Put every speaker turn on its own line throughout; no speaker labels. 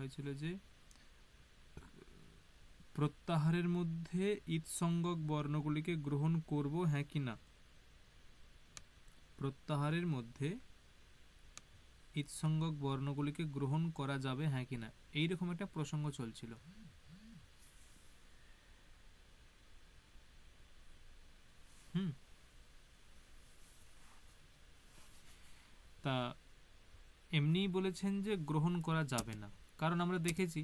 হয়েছিল যে প্রত্যাহারের মধ্যে ইৎসঙ্গক বর্ণগুলিকে গ্রহণ করব হ্যাঁ কি না। প্রত্যাহারের মধ্যে ইৎসঙ্গক বর্ণগুলিকে গ্রহণ করা যাবে হ্যাঁ কি না, এইরকম একটা প্রসঙ্গ চলছিল। তা এমনি বলেছেন যে গ্রহণ করা যাবে না, কারণ আমরা দেখেছি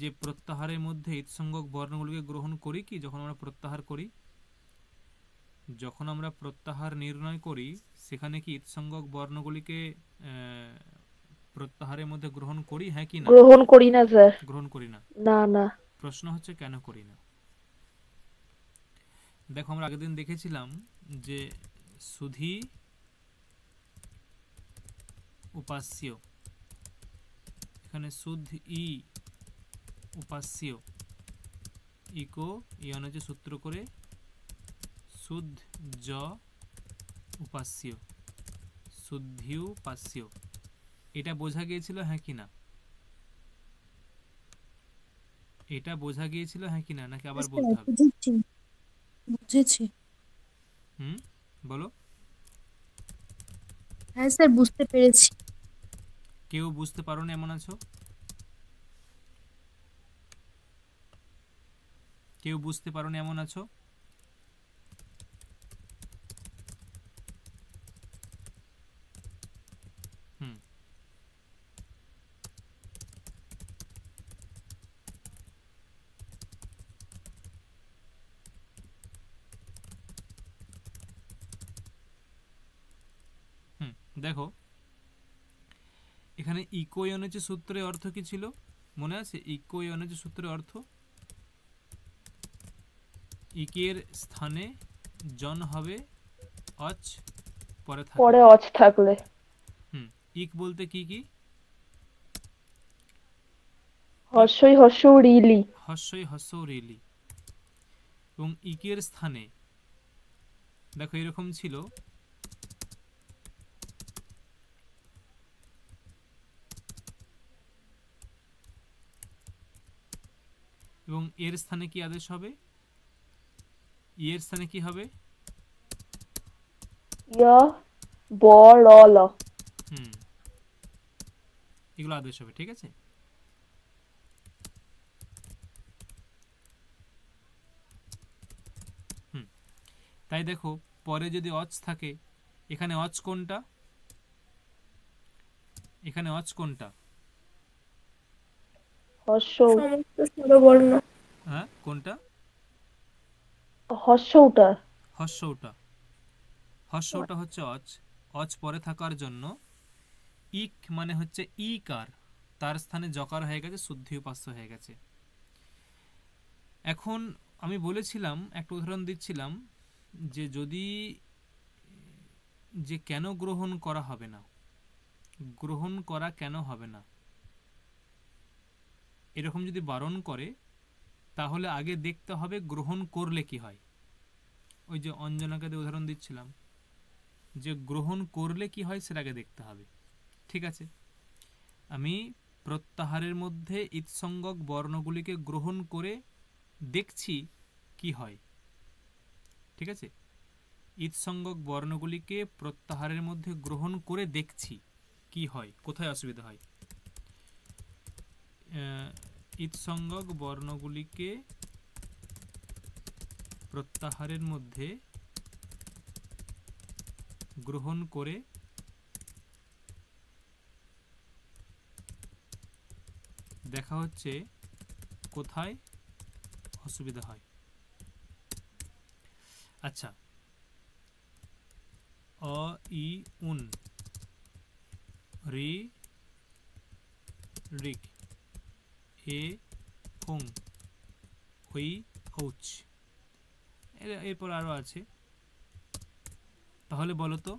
যে প্রত্যাহারের মধ্যে ইৎসঙ্গক বর্ণগুলিকে গ্রহণ করি কি, যখন আমরা প্রত্যাহার করি, যখন আমরা প্রত্যাহার নির্ণয় করি সেখানে কি ইৎসঙ্গক বর্ণগুলিকে প্রত্যাহারের মধ্যে গ্রহণ করি হ্যাঁ কি না।
গ্রহণ করি না স্যার।
গ্রহণ করি না।
না না।
প্রশ্ন হচ্ছে কেন করি না। দেখো আমরা আগের দিন দেখেছিলাম যে সুধি উপাস্য, এখানে সুধ ই উপাস্য, ইকো ইয়ন হচ্ছে সূত্র করে সুধ জ উপাস্য, শুদ্ধিউপাস্য, এটা বোঝা গিয়েছিল হ্যাঁ কি না। এটা বোঝা গিয়েছিল হ্যাঁ কি না, নাকি আবার বলতে হবে।
বুঝেছি।
বলো।
হ্যাঁ স্যার বুঝতে পেরেছি।
কেউ বুঝতে পারো না এমন আছো? কেউ বুঝতে পারো না এমন আছো? দেখো এখানে ইকো ইয়নের সূত্রের অর্থ কি ছিল মনে আছে? ইকো ইয়নের সূত্রের অর্থ ইকের স্থানে জন হবে অচ পরে থাকলে,
পরে অচ থাকলে।
ইক বলতে কি কি?
হর্ষই হর্ষ রিলি।
হর্ষই হর্ষ রিলি। এবং ইকের স্থানে দেখো এরকম ছিল, এবং এর স্থানে কি আদেশ হবে? এর স্থানে কি হবে?
ইয়া ব ল ল।
এগুলো আদেশ হবে, ঠিক আছে। তাই দেখো পরে যদি অচ থাকে, এখানে অচ কোনটা? এখানে অচ কোনটা?
হর্ষ।
সমস্ত স্বরবর্ণ।
হ্যাঁ কোনটা?
হর্ষটা।
হর্ষটা। হর্ষটা হচ্ছে অচ। অচ পরে থাকার জন্য ইক মানে হচ্ছে ইকার, তার স্থানে জকার হয়ে গেছে, শুদ্ধি উপাস্য হয়ে গেছে। এখন আমি বলেছিলাম, একটা উদাহরণ দিচ্ছিলাম যে যদি যে কেন গ্রহণ করা হবে না, গ্রহণ করা কেন হবে না, এরকম যদি বারণ করে তাহলে আগে দেখতে হবে গ্রহণ করলে কি হয়। ওই যে অঞ্জনাকে উদাহরণ দিচ্ছিলাম যে গ্রহণ করলে কি হয় সেটা আগে দেখতে হবে, ঠিক আছে। আমি প্রত্যাহারের মধ্যে ইৎসঙ্গক বর্ণগুলিকে গ্রহণ করে দেখছি কি হয়, ঠিক আছে। ইৎসঙ্গক বর্ণগুলিকে প্রত্যাহারের মধ্যে গ্রহণ করে দেখছি কি হয়, কোথায় অসুবিধা হয়। ইৎসঙ্গক বর্ণগুলিকে প্রত্যাহারের মধ্যে গ্রহণ করে দেখা হচ্ছে কোথায় অসুবিধা হয়। আচ্ছা, অ ই উন রি রিক এ ওং ওই ঔচ, এরপর আরও আছে। তাহলে বলো তো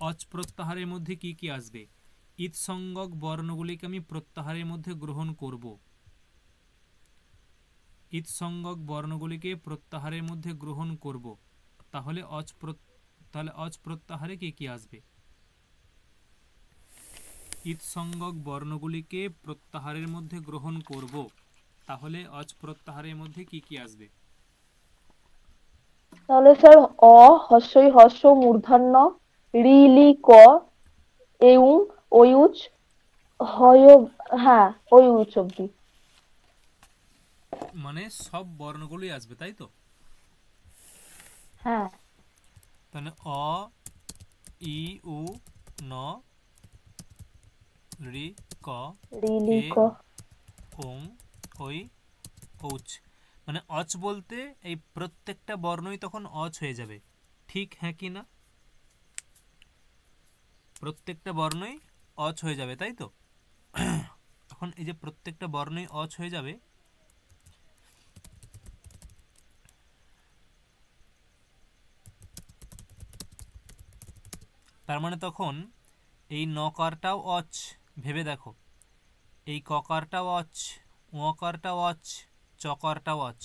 অচ প্রত্যাহারের মধ্যে কি কি আসবে? ইৎসঙ্গক বর্ণগুলিকে আমি প্রত্যাহারের মধ্যে গ্রহণ করব, ইৎসঙ্গক বর্ণগুলিকে প্রত্যাহারের মধ্যে গ্রহণ করব, তাহলে অচ প্রত্যাহারে কি কি আসবে? ঈদ সংজ্ঞক বর্ণগুলিকে প্রত্যাহারের মধ্যে গ্রহণ করব, তাহলে অজ প্রত্যাহারের মধ্যে কি কি আসবে?
তাহলে স্যার অ হস্যই হস্য মূর্ধন্য রি লি ক এউং ওয়ুচ হয়, হ্যাঁ ওয়ুচ অব্দি।
মানে সব বর্ণগুলি আসবে, তাই তো?
হ্যাঁ
তাহলে অ ই উ ন রি ক
রি লি
এ
ক।
ওং ওই ঔচ। মানে অচ বলতে এই প্রত্যেকটা বর্ণই তখন অচ হয়ে যাবে, ঠিক হ্যাঁ কি না? প্রত্যেকটা বর্ণই অচ হয়ে যাবে, তাই তো? এখন এই যে প্রত্যেকটা বর্ণই অচ হয়ে যাবে, তার মানে তখন এই নকারটাও অচ, ভেবে দেখো, এই ককারটাও অচ, ওকারটাও অচ, চকারটাও অচ।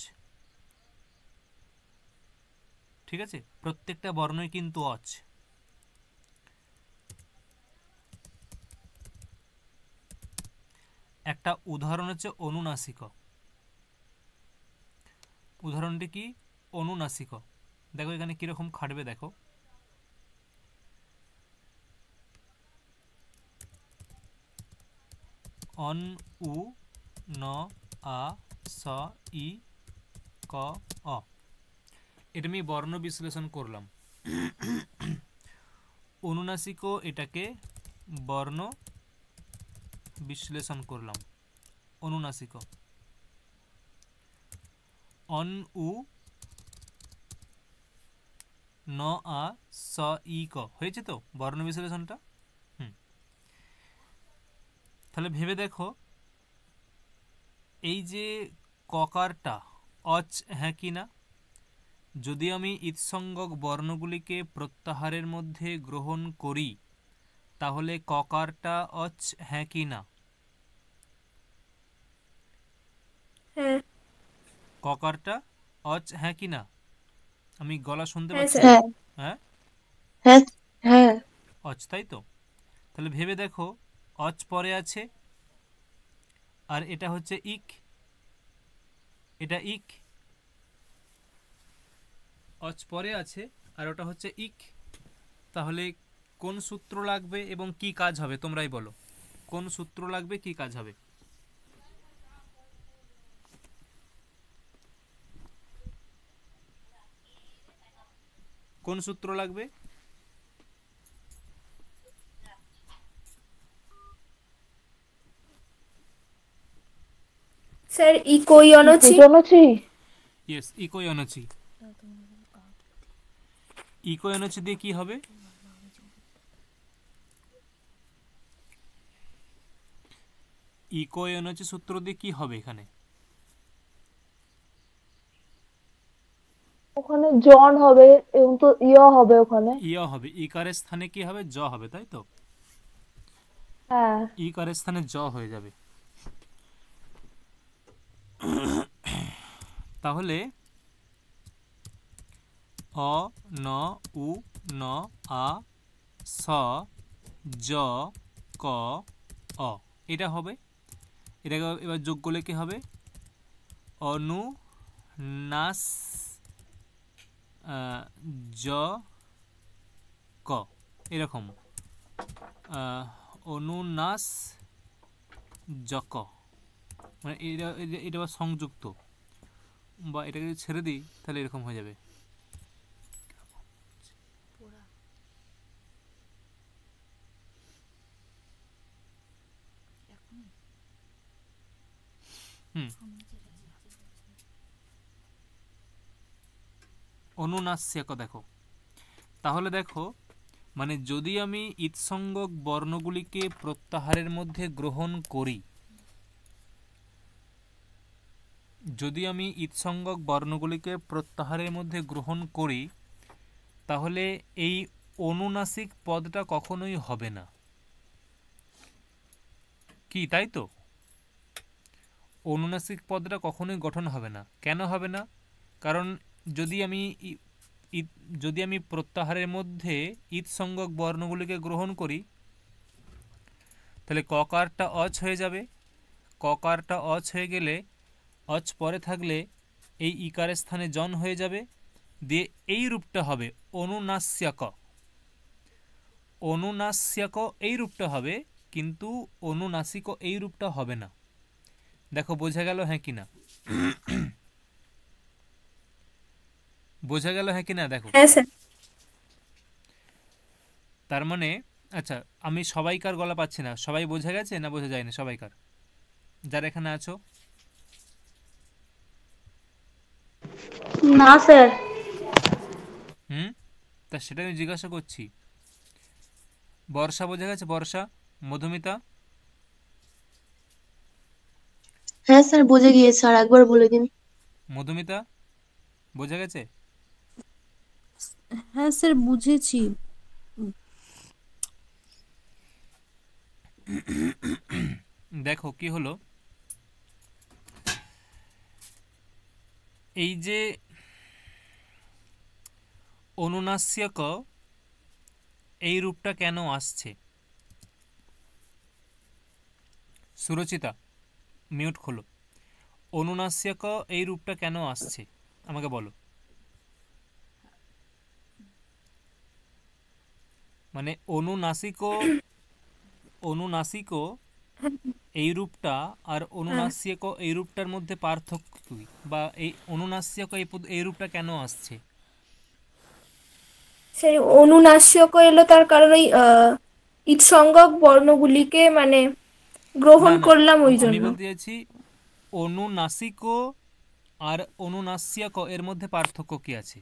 ঠিক আছে, প্রত্যেকটা বর্ণই কিন্তু অচ। একটা উদাহরণ হচ্ছে অনুনাসিক। উদাহরণটি কি? অনুনাসিক। দেখো এখানে কিরকম খাটবে, দেখো অন উ ন আ স ই ক অ। এটা আমি বর্ণ বিশ্লেষণ করলাম। অনুনাসিক এটাকে বর্ণ বিশ্লেষণ করলাম। অনুনাসিক অন উ ন আ স ই ক হয়েছে তো বর্ণ বিশ্লেষণটা। তাহলে ভেবে দেখো, এই যে ককারটা অচ হ্যাঁ কি না? যদি আমি ঈদসংজ্ঞক বর্ণগুলিকে প্রত্যাহারের মধ্যে গ্রহণ করি, তাহলে ককারটা অচ হ্যাঁ কি না?
হ্যাঁ
ককারটা অচ হ্যাঁ কি না? আমি গলা শুনতে
হ্যাঁ
পাচ্ছি?
স্যার।
হ্যাঁ
হ্যাঁ,
হ্যাঁ হ্যাঁ
অচ, তাই তো? তাহলে ভেবে দেখো, অচ পরে আছে, আর এটা হচ্ছে ইক, এটা ইক। অচ পরে আছে আর ওটা হচ্ছে ইক। তাহলে কোন সূত্র লাগবে এবং কি কাজ হবে তোমরাই বলো। কোন সূত্র লাগবে, কি কাজ হবে? কোন সূত্র লাগবে?
Sir echoey অনছি।
ইকুজনছি।
Yes, echoey অনচি। Echoey অনচি দিয়ে কি হবে? ইকোই অনচি সূত্র দিয়ে কি হবে এখানে?
ওখানে জন হবে এবং তো ইয় হবে ওখানে।
ইয় হবে, ইকারের স্থানে কি হবে? জ হবে, তাই তো?
হ্যাঁ
ইকারের স্থানে জ হয়ে যাবে। তাহলে অ ন উ ন আ স জ ক অ, এটা হবে। এটাকে এবার যোগ করলে কি হবে? অনু নাস জ ক, এরকম অনুনাস জক। মানে এটা এটা আবার সংযুক্ত, বা এটাকে যদি ছেড়ে দিই তাহলে এরকম হয়ে যাবে। অনুনাস্যক দেখো, তাহলে দেখো, মানে যদি আমি ঈদসংজ্ঞক বর্ণগুলিকে প্রত্যাহারের মধ্যে গ্রহণ করি, যদি আমি ঈদসংজ্ঞক বর্ণগুলিকে প্রত্যাহারের মধ্যে গ্রহণ করি, তাহলে এই অনুনাসিক পদটা কখনোই হবে না, কি তাই তো? অনুনাসিক পদটা কখনোই গঠন হবে না। কেন হবে না? কারণ যদি আমি প্রত্যাহারের মধ্যে ঈদসংজ্ঞক বর্ণগুলিকে গ্রহণ করি, তাহলে ককারটা অচ হয়ে যাবে, ককারটা অচ হয়ে গেলে অচ পরে থাকলে এই ইকারের স্থানে জন হয়ে যাবে, দিয়ে এই রূপটা হবে অনুনাস্যক। অনুনাস্যক এই রূপটা হবে, কিন্তু অনুনাসিক এই রূপটা হবে না। দেখো বোঝা গেল হ্যাঁ কি না? বোঝা গেল হ্যাঁ কি না? দেখো
হ্যাঁ স্যার।
তার মানে আচ্ছা, আমি সবাইকার গলা পাচ্ছি না, সবাই বোঝা গেছে না বোঝা যায়নি? সবাইকার যারা এখানে আছো?
না স্যার।
তা সেটা আমি জিজ্ঞাসা করছি। বর্ষা বোঝা গেছে? বর্ষা, মধুমিতা?
হ্যাঁ স্যার বুঝে গিয়েছে, আর একবার বলে দিন।
মধুমিতা বোঝা গেছে?
হ্যাঁ স্যার বুঝেছি।
দেখো কি হলো, এই যে অনুনাস্যক এই রূপটা কেন আসছে? সুরচিতা মিউট খোলো। অনুনাস্যক এই রূপটা কেন আসছে আমাকে বলো। মানে অনুনাসিক অনুনাসিক এই রূপটা আর অনুনাস্যক এই রূপটার মধ্যে পার্থক্য কি, বা এই অনুনাস্যক এই রূপটা কেন আসছে?
সেই অনুনাস্যক এলো তার কারণ ওই ইৎসঙ্গক বর্ণগুলিকে মানে গ্রহণ
না না,
করলাম ওই
আমি
জন্য।
বলতে চাইছি অনুনাসিক আর অনুনাস্যক এর মধ্যে পার্থক্য কি আছে?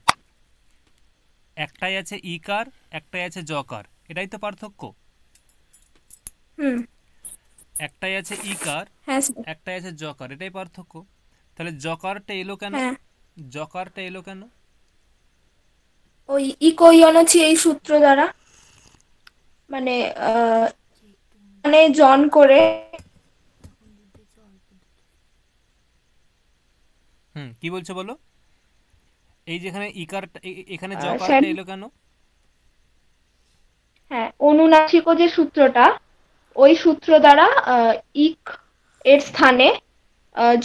একটাই আছে ইকার, একটাই আছে জকার, এটাই তো পার্থক্য।
হুম।
একটাই আছে ইকার,
হ্যাঁ স্যার।
একটাই আছে জকার, এটাই পার্থক্য। তাহলে জকারটা এলো কেন?
হ্যাঁ,
জকারটা এলো কেন?
ওই ইকোয়নছি এই সূত্র দ্বারা মানে মানে জন করে।
কি বলছো বলো। এই যেখানে ইকারটা এখানে
স্যার,
জকারটা এলো কেন?
হ্যাঁ, অনুনাসিক যে সূত্রটা, ওই সূত্র দ্বারা ইক এর স্থানে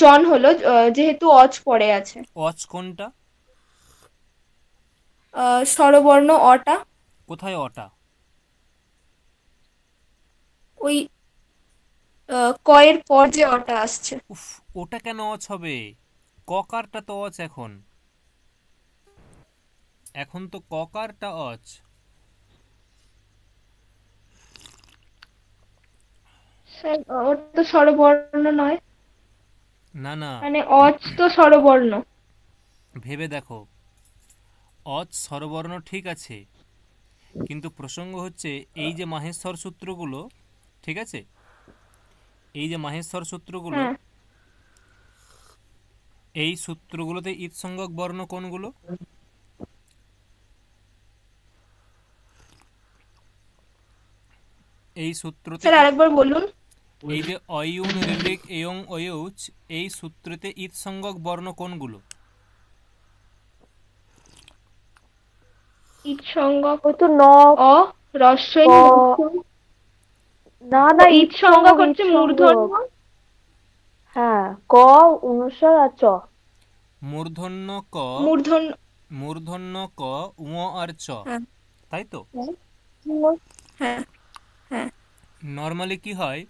জন হলো, যেহেতু অজ পড়ে আছে।
অচ কোনটা?
স্বরবর্ণ অটা।
কোথায় অটা?
ওই কয়ের পর যে অটা আসছে।
উফ, ওটা কেন অচ হবে? ককারটা তো অচ এখন, এখন তো ককারটা অচ।
স্যার, ওটা তো স্বরবর্ণ নয়,
না না,
মানে অজ তো স্বরবর্ণ।
ভেবে দেখো, অচ স্বরবর্ণ ঠিক আছে, কিন্তু প্রসঙ্গ হচ্ছে এই যে মাহেশ্বর সূত্রগুলো, ঠিক আছে, এই যে মাহেশ্বর সূত্রগুলো,
হ্যাঁ,
এই সূত্রগুলোতে ঈদসংজ্ঞক বর্ণ কোনগুলো? এই সূত্রতে
স্যার আরেকবার বলুন।
এই যে অয়ুন ঋলিক এয়ং অয়ুচ, এই সূত্রতে ঈদসংজ্ঞক বর্ণ কোনগুলো?
ঈদসংজ্ঞক
ওই তো ন,
অ রস্বই
ক, না না
ঈদসংজ্ঞক হচ্ছে মূর্ধন্য।
হ্যাঁ, ক, অনুস্বার আর চ।
মূর্ধন্য ক,
মূর্ধন্য।
মূর্ধন্য ক, উ আর চ,
হ্যাঁ,
তাই তো?
হ্যাঁ, হ্যাঁ।
নর্মালি কি হয়,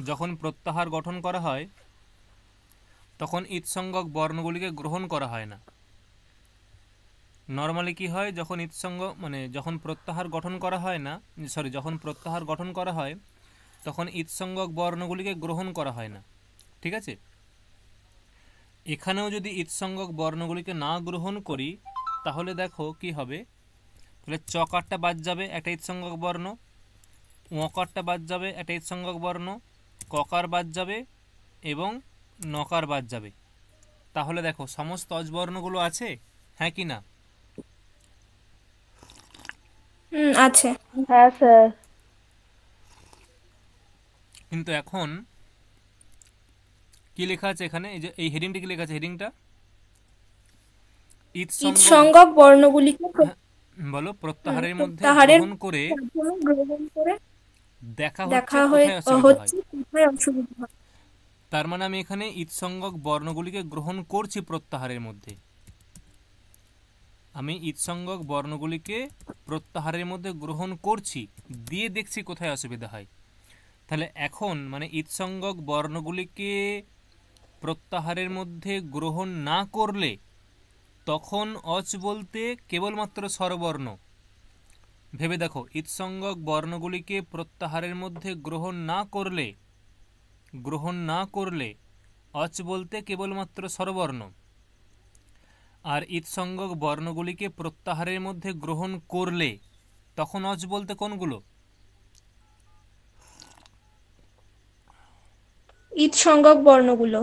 যখন প্রত্যাহার গঠন করা হয় তখন ঈদসংজ্ঞক বর্ণগুলিকে গ্রহণ করা হয় না। নর্মালি কি হয়, যখন ঈদসংজ্ঞ মানে যখন প্রত্যাহার গঠন করা হয় না, যখন প্রত্যাহার গঠন করা হয় তখন ঈদসংজ্ঞক বর্ণগুলিকে গ্রহণ করা হয় না, ঠিক আছে? এখানেও যদি ঈদসংজ্ঞক বর্ণগুলিকে না গ্রহণ করি তাহলে দেখো কি হবে, তাহলে চকারটা বাদ যাবে, একটা ঈদসংজ্ঞক বর্ণ, ওকারটা বাদ যাবে, একটা ঈদসংজ্ঞক বর্ণ, ককার বাদ যাবে এবং নকার বাদ যাবে। তাহলে দেখো সমস্ত অজবর্ণগুলো আছে, হ্যাঁ কি না?
আছে।
হ্যাঁ স্যার।
কিন্তু এখন কি লেখা আছে এখানে, এই যে এই হেডিংটা কি লেখা আছে, হেডিংটা
ঈদসংজ্ঞক বর্ণগুলিকে
বলো, প্রত্যাহারের মধ্যে
প্রত্যাহারের
গ্রহণ করে
গ্রহণ করে
দেখা
দেখা
হচ্ছে কোথায় অসুবিধা হয়।
হচ্ছে কোথায় অসুবিধা হয়।
তার মানে আমি এখানে ইৎসঙ্গক বর্ণগুলিকে গ্রহণ করছি প্রত্যাহারের মধ্যে, আমি ইৎসঙ্গক বর্ণগুলিকে প্রত্যাহারের মধ্যে গ্রহণ করছি, দিয়ে দেখছি কোথায় অসুবিধা হয়। তাহলে এখন মানে ইৎসঙ্গক বর্ণগুলিকে প্রত্যাহারের মধ্যে গ্রহণ না করলে তখন অচ বলতে কেবলমাত্র স্বরবর্ণ। ভেবে দেখো, ইৎসঙ্গক বর্ণগুলিকে প্রত্যাহারের মধ্যে গ্রহণ না করলে অচ বলতে কেবলমাত্র স্বরবর্ণ, আর ইৎসঙ্গক বর্ণগুলিকে প্রত্যাহারের মধ্যে গ্রহণ করলে তখন অচ বলতে কোনগুলো?
ঈদ সংজ্ঞক বর্ণগুলো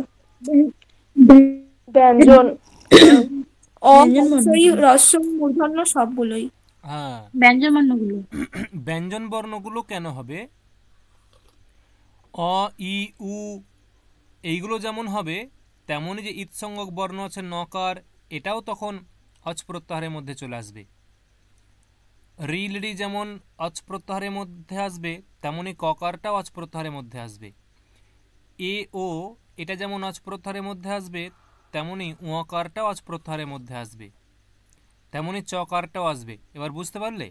ব্যঞ্জন
অ
ব্যঞ্জন
হস্যই
বর্ণগুলো।
হ্রস্ব মূর্ধন্য সবগুলোই।
হ্যাঁ,
ব্যঞ্জন বর্ণগুলো।
ব্যঞ্জন বর্ণগুলো কেন হবে? অ, ই, উ এইগুলো যেমন হবে, তেমনই যে ইৎসঙ্গক বর্ণ আছে নকার, এটাও তখন অচ প্রত্যাহারের মধ্যে চলে আসবে। রি লি যেমন অচ প্রত্যাহারের মধ্যে আসবে, তেমনই ককারটাও অচ প্রত্যাহারের মধ্যে আসবে। এ ও এটা যেমন অচ প্রত্যাহারের মধ্যে আসবে, তেমনই ওয়াকারটাও অচ প্রত্যাহারের মধ্যে আসবে, তেমনই চকারটাও আসবে। এবার বুঝতে পারলে?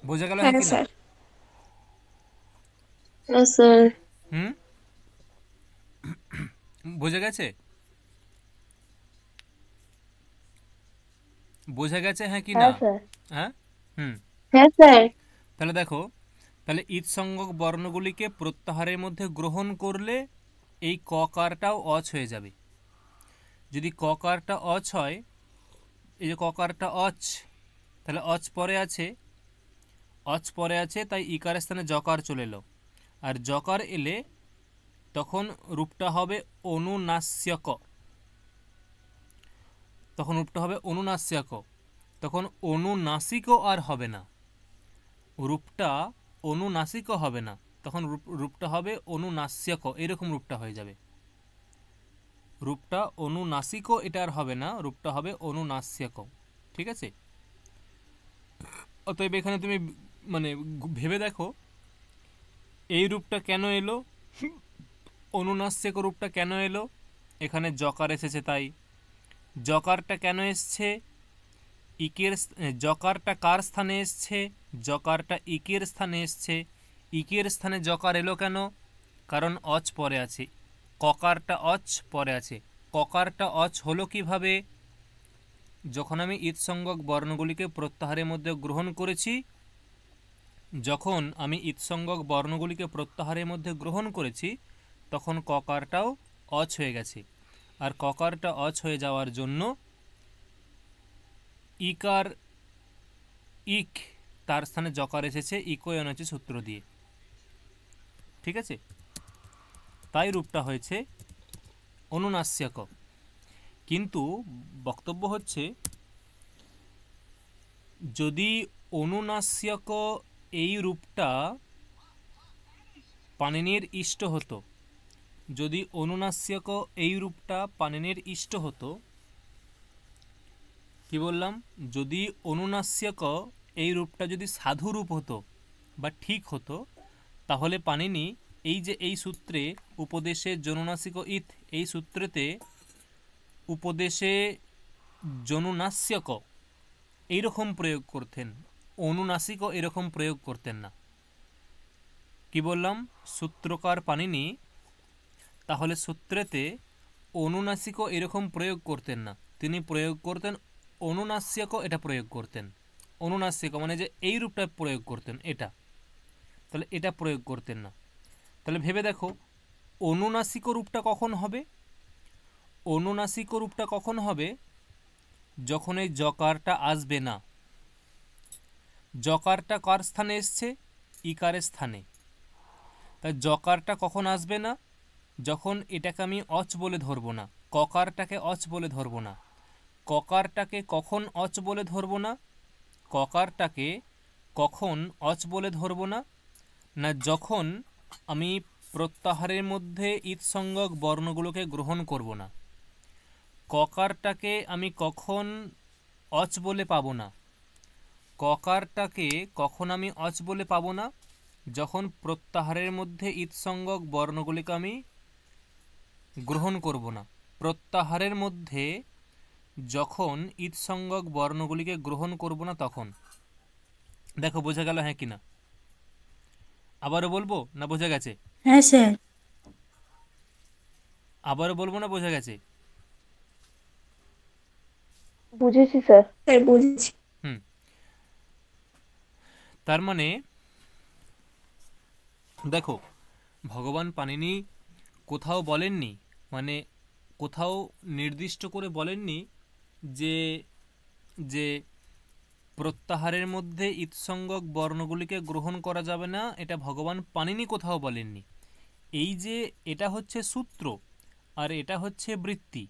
বোঝা গেল?
হ্যাঁ
হ্যাঁ কি না?
স্যার।
হ্যাঁ স্যার।
হুম, বোঝা গেছে? বোঝা গেছে হ্যাঁ কি না?
হ্যাঁ স্যার।
হ্যাঁ, হুম।
হ্যাঁ স্যার।
তাহলে দেখো, তাহলে ইৎসঙ্গক বর্ণগুলিকে প্রত্যাহারের মধ্যে গ্রহণ করলে এই ককারটাও অচ হয়ে যাবে। যদি ককারটা অচ হয়, এই যে ককারটা অচ, তাহলে অচ পরে আছে, তাই ইকারের স্থানে জকার চলে এলো। আর জকার এলে তখন রূপটা হবে অনুনাস্যক, তখন অনুনাসিকও আর হবে না, রূপটা অনুনাসিক হবে না, তখন রূপটা হবে অনুনাস্যক, এরকম রূপটা হয়ে যাবে। রূপটা অনুনাসিক এটা আর হবে না, রূপটা হবে অনুনাস্যক। ঠিক আছে? অতএব এখানে তুমি মানে ভেবে দেখো এই রূপটা কেন এলো, অনুনাস্যক রূপটা কেন এলো? এখানে জকার এসেছে, তাই জকারটা কেন এসছে? জকারটা কার স্থানে এসছে? জকারটা ইকের স্থানে এসছে। ইকের স্থানে জকার এলো কেন? কারণ অচ পরে আছে, ককারটা অচ পরে আছে। ককারটা অচ হলো কিভাবে? যখন আমি ইৎসঙ্গক বর্ণগুলিকে প্রত্যাহারের মধ্যে গ্রহণ করেছি, তখন ককারটাও অচ হয়ে গেছে। আর ককারটা অচ হয়ে যাওয়ার জন্য ইকার ইক তার স্থানে জকার এসেছে, ইকোয়ন হচ্ছে সূত্র দিয়ে। ঠিক আছে? তাই রূপটা হয়েছে অনুনাস্যক। কিন্তু বক্তব্য হচ্ছে, যদি অনুনাস্যক এই রূপটা পাণিনির ইষ্ট হতো, যদি অনুনাস্যক এই রূপটা পাণিনির ইষ্ট হতো, কি বললাম? যদি অনুনাস্যক এই রূপটা যদি সাধু রূপ হতো বা ঠিক হতো, তাহলে পাণিনি এই যে এই সূত্রে উপদেশে জনুনাসিক ইথ, এই সূত্রেতে উপদেশে জনুনাস্যক এইরকম প্রয়োগ করতেন, অনুনাসিক এরকম প্রয়োগ করতেন না। কি বললাম? সূত্রকার পাণিনি তাহলে সূত্রেতে অনুনাসিক এরকম প্রয়োগ করতেন না, তিনি প্রয়োগ করতেন অনুনাস্যক, এটা প্রয়োগ করতেন। অনুনাস্যক মানে যে এই রূপটা প্রয়োগ করতেন, এটা, তাহলে এটা প্রয়োগ করতেন না। তাহলে ভেবে দেখো অনুনাসিক রূপটা কখন হবে? অনুনাসিক রূপটা কখন হবে? যখন এই জকারটা আসবে না। জকারটা কার স্থানে এসছে? ইকারের স্থানে। তাই জকারটা কখন আসবে না? যখন এটাকে আমি অচ বলে ধরবো না, ককারটাকে অচ বলে ধরবো না। ককারটাকে কখন অচ বলে ধরবো না? ককারটাকে কখন অচ বলে ধরবো না? না, যখন আমি প্রত্যাহারের মধ্যে ইৎসঙ্গক বর্ণগুলোকে গ্রহণ করব না। ককারটাকে আমি কখন অচ বলে পাবো না? ককারটাকে কখন আমি অচ বলে পাবো না? যখন প্রত্যাহারের মধ্যে ইৎসঙ্গক বর্ণগুলিকে আমি গ্রহণ করব না। প্রত্যাহারের মধ্যে যখন ইৎসঙ্গক বর্ণগুলিকে গ্রহণ করব না তখন। দেখো বোঝা গেল হ্যাঁ কিনা? আবারও বলবো না বোঝা গেছে?
হ্যাঁ স্যার।
আবারও বলবো না বোঝা গেছে?
বুঝেছি স্যার।
স্যার বুঝেছি।
হুম, তার মানে দেখো ভগবান পাণিনি কোথাও বলেননি, মানে কোথাও নির্দিষ্ট করে বলেননি যে যে প্রত্যাহারের মধ্যে ইৎসঙ্গক বর্ণগুলিকে গ্রহণ করা যাবে না, এটা ভগবান পাণিনি কোথাও বলেননি। এই যে এটা হচ্ছে সূত্র আর এটা হচ্ছে বৃত্তি।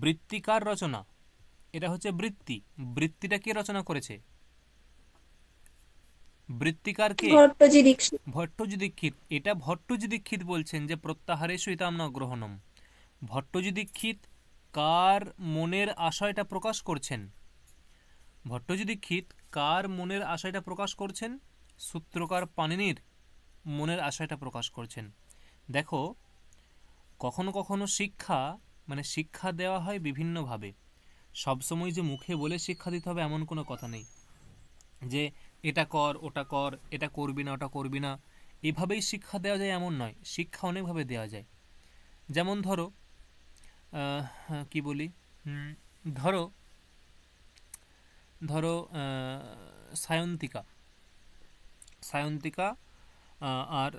বৃত্তিকার রচনা, এটা হচ্ছে বৃত্তি। বৃত্তিটা কে রচনা করেছে? বৃত্তিকার কে?
ভট্টজি দীক্ষিত।
ভট্টজি দীক্ষিত। এটা ভট্টজি দীক্ষিত বলছেন যে প্রত্যাহারেষু ইতাম ন গ্রহণম। ভট্টজি দীক্ষিত কার মনের আশয়টা প্রকাশ করছেন? ভট্টজি দীক্ষিত কার মনের আশয়টা প্রকাশ করছেন? সূত্রকার পাণিনির মনের আশয়টা প্রকাশ করছেন। দেখো কখনো কখনো শিক্ষা মানে শিক্ষা দেওয়া হয় বিভিন্নভাবে। সবসময় যে মুখে বলে শিক্ষা দিতে হবে এমন কোনো কথা নেই, যে এটা কর ওটা কর, এটা করবি না ওটা করবি না, এভাবেই শিক্ষা দেওয়া যায় এমন নয়। শিক্ষা অনেকভাবে দেওয়া যায়। যেমন ধরো কি বলি, ধরো ধরো সায়ন্তিকা সায়ন্তিকা আর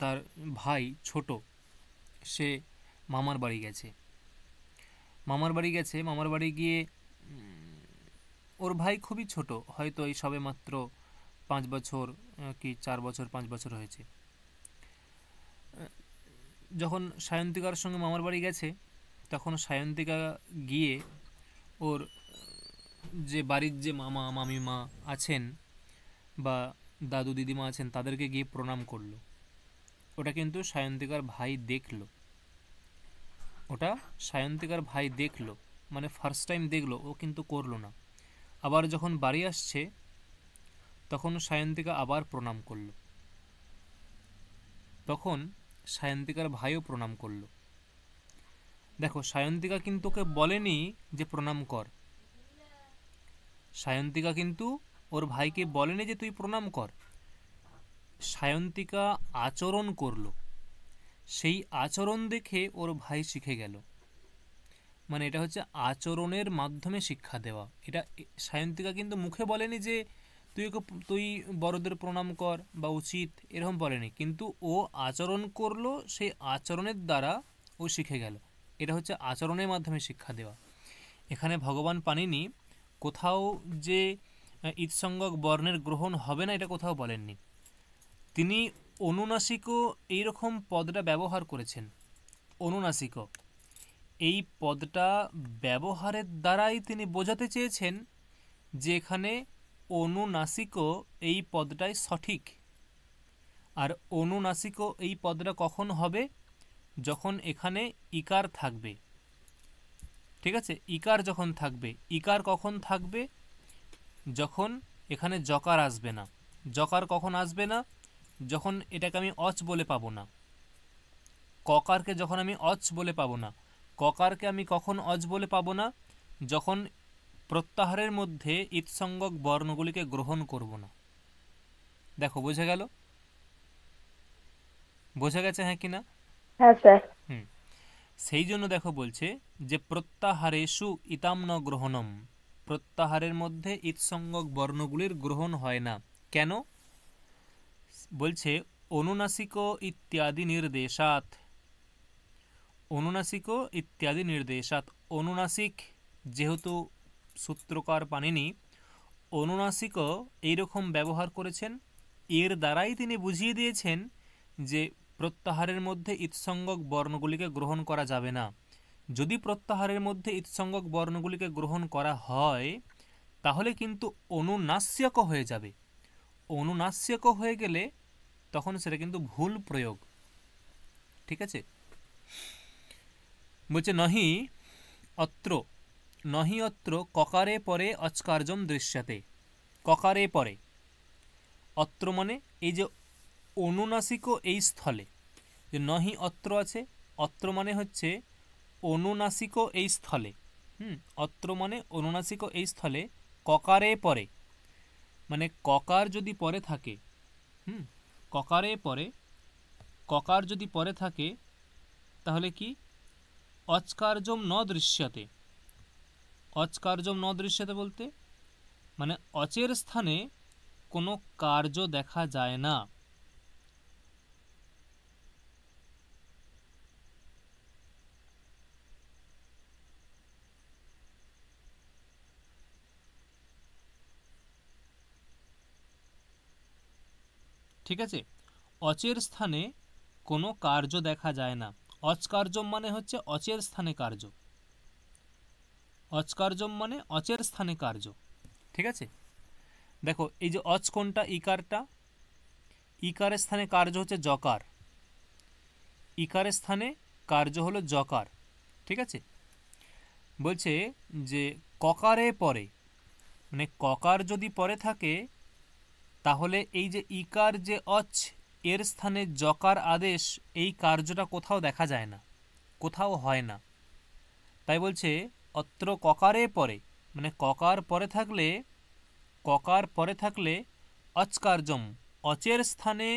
তার ভাই ছোট, সে মামার বাড়ি গেছে। মামার বাড়ি গিয়ে ওর ভাই খুবই ছোট, হয়তো এই সবে মাত্র 5 বছর কি 4 বছর 5 বছর হয়েছে। যখন সায়ন্তিকার সঙ্গে মামার বাড়ি গেছে তখন সায়ন্তিকা গিয়ে ওর যে বাড়ির যে মামা মামিমা আছেন বা দাদু দিদিমা আছেন তাদেরকে গিয়ে প্রণাম করলো। ওটা কিন্তু সায়ন্তিকার ভাই দেখলো। ওটা সায়ন্তিকার ভাই দেখলো, মানে ফার্স্ট টাইম দেখলো, ও কিন্তু করলো না। আবার যখন বাড়ি আসছে তখন সায়ন্তিকা আবার প্রণাম করলো। তখন সায়ন্তিকার ভাইও প্রণাম করলো। দেখো সায়ন্তিকা কিন্তু ওকে বলেনি যে প্রণাম কর। সায়ন্তিকা কিন্তু ওর ভাইকে বলেনি যে তুই প্রণাম কর। সায়ন্তিকা আচরণ করলো, সেই আচরণ দেখে ওর ভাই শিখে গেল। মানে এটা হচ্ছে আচরণের মাধ্যমে শিক্ষা দেওয়া। এটা সায়ন্তিকা কিন্তু মুখে বলেনি যে তুই বড়দের প্রণাম কর বা উচিত, এরকম বলেনি, কিন্তু ও আচরণ করলো, সেই আচরণের দ্বারা ও শিখে গেল। এটা হচ্ছে আচরণের মাধ্যমে শিক্ষা দেওয়া। এখানে ভগবান পাণিনি কোথাও যে ইৎসঙ্গক বর্ণের গ্রহণ হবে না এটা কোথাও বলেননি। তিনি অনুনাসিকও এইরকম পদটা ব্যবহার করেছেন। অনুনাসিক এই পদটা ব্যবহারের দ্বারাই তিনি বোঝাতে চেয়েছেন যে এখানে অনুনাসিক এই পদটাই সঠিক। আর অনুনাসিক এই পদটা কখন হবে? যখন এখানে ইকার থাকবে। ঠিক আছে, ইকার যখন থাকবে। ইকার কখন থাকবে? যখন এখানে জকার আসবে না। জকার কখন আসবে না? যখন এটাকে আমি অচ বলে পাবো না। ককারকে যখন আমি অচ বলে পাবো না। ককারকে আমি কখন অজ বলে পাবো না? যখন প্রত্যাহারের মধ্যে ইৎসঙ্গক বর্ণগুলিকে গ্রহণ করব না। দেখো বোঝা গেল? বোঝা গেছে হ্যাঁ কিনা?
হ্যাঁ স্যার।
সেই জন্য দেখো বলছে যে প্রত্যাহারেষু ইতাম ন গ্রহণম। প্রত্যাহারের মধ্যে ইৎসঙ্গক বর্ণগুলির গ্রহণ হয় না। কেন? বলছে অনুনাসিক ইত্যাদি নির্দেশাৎ। অনুনাসিক ইত্যাদি নির্দেশাৎ। অনুনাসিক যেহেতু সূত্রকার পাণিনি অনুনাসিক এইরকম ব্যবহার করেছেন, এর দ্বারাই তিনি বুঝিয়ে দিয়েছেন যে প্রত্যাহারের মধ্যে ইৎসঙ্গক বর্ণগুলিকে গ্রহণ করা যাবে না। যদি প্রত্যাহারের মধ্যে ইৎসঙ্গক বর্ণগুলিকে গ্রহণ করা হয় তাহলে কিন্তু অনুনাস্যক হয়ে যাবে। অনুনাস্যক হয়ে গেলে তখন সেটা কিন্তু ভুল প্রয়োগ। ঠিক আছে, বলছে নহি অত্র ককারে পরে অচকার্যম দৃশ্যতে। ককারে পরে। অত্র মানে এই যে অনুনাসিক এই স্থলে, যে নহি অত্র আছে, অত্র মানে হচ্ছে অনুনাসিক এই স্থলে। অত্র মানে অনুনাসিক এই স্থলে ককারে পরে, মানে ককার যদি পরে থাকে, ককারে পরে, ককার যদি পরে থাকে তাহলে কি অচকার্যম ন দৃশ্যতে। অচকার্যম ন দৃশ্যতে বলতে মানে অচের স্থানে কোনো কার্য দেখা যায় না। ঠিক আছে, অচের স্থানে কোনো কার্য দেখা যায় না। অচকার্যম মানে হচ্ছে অচের স্থানে কার্য, অচকার্যম মানে অচের স্থানে কার্য। ঠিক আছে, দেখো এই যে অচ কোনটা, ইকারটা, ইকারের স্থানে কার্য হচ্ছে জকার, ইকারের স্থানে কার্য হলো জকার। ঠিক আছে, বলছে যে ককারে পরে, মানে ককার যদি পরে থাকে তাহলে এই যে ইকার যে অচ, এর স্থানে জকার আদেশ, এই কার্যটা কোথাও দেখা যায় না, কোথাও হয় না। তাই বলছে অত্র ককারে পরে, মানে ককার পরে থাকলে, ককার পরে থাকলে অচকার্যম, অচের স্থানে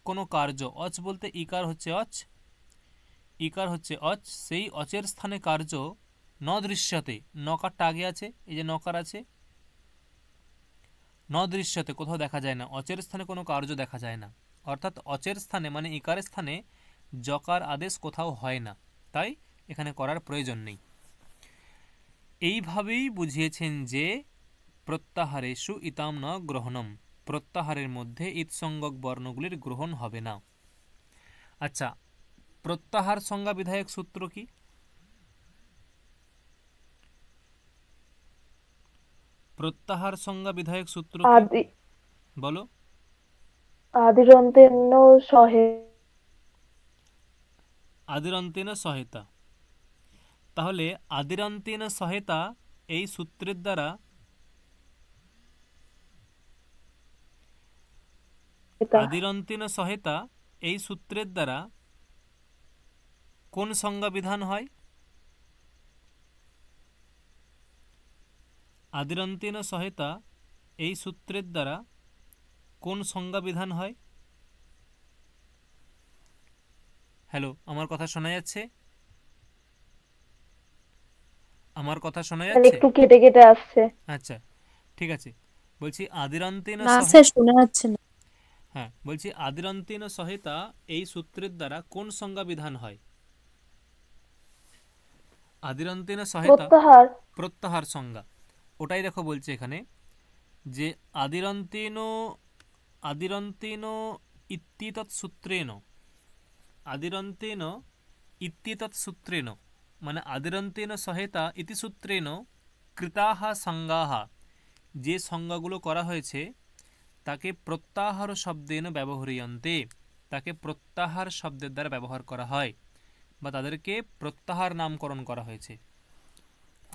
কোনো কার্য, অচ বলতে ইকার হচ্ছে অচ, ইকার হচ্ছে অচ, সেই অচের স্থানে কার্য ন দৃশ্যতে, নকারটা আগে আছে, এই যে নকার আছে, ন দৃশ্যতে কোথাও দেখা যায় না, অচের স্থানে কোনো কার্য দেখা যায় না। অর্থাৎ অচের স্থানে মানে ইকারের স্থানে জকার আদেশ কোথাও হয় না, তাই এখানে করার প্রয়োজন নেই। এইভাবেই বুঝিয়েছেন যে প্রত্যাহারেষু ইতাম ন গ্রহণম, প্রত্যাহারের মধ্যে ইৎসঙ্গক বর্ণগুলির গ্রহণ হবে না। আচ্ছা, প্রত্যাহার সংজ্ঞা বিধায়ক সূত্র কি? প্রত্যাহার সংজ্ঞা বিধায়ক সূত্র কি বলো?
আদিরন্তেন সহে,
আদিরন্তেন সহেতা। তাহলে আদিরন্তেন সহেতা এই সূত্রের দ্বারা, আদিরন্তেন সহেতা এই সূত্রের দ্বারা কোন সংজ্ঞা বিধান হয়? আদিরন্তেন সহেতা এই সূত্রের দ্বারা কোন সংজ্ঞা বিধান হয়? হ্যালো, আমার কথা শোনা যাচ্ছে? আমার কথা শোনা যাচ্ছে?
একটু কেটে কেটে আসছে।
আচ্ছা, ঠিক আছে, বলছি আদিরন্তেন
না স্যার শোনা যাচ্ছে না।
হ্যাঁ, বলছি আদিরন্তেন সহেতা এই সূত্রের দ্বারা কোন সংজ্ঞা বিধান হয়? আদিরন্তেন সহেতা
প্রত্যাহার,
প্রত্যাহার সংজ্ঞা, ওটাই দেখো বলছে এখানে যে আদিরন্তেন, আদিরন্তেন ইত্যেতৎ সূত্রেণ, আদিরন্তেন ইত্যেতৎ সূত্রেণ মানে আদিরন্তেন সহেতা ইতি সূত্রেণ কৃতাহ সংজ্ঞাঃ, যে সংজ্ঞাগুলো করা হয়েছে তাকে প্রত্যাহার শব্দেন ব্যবহৃয়ন্তে, তাকে প্রত্যাহার শব্দের দ্বারা ব্যবহার করা হয় বা তাদেরকে প্রত্যাহার নামকরণ করা হয়েছে।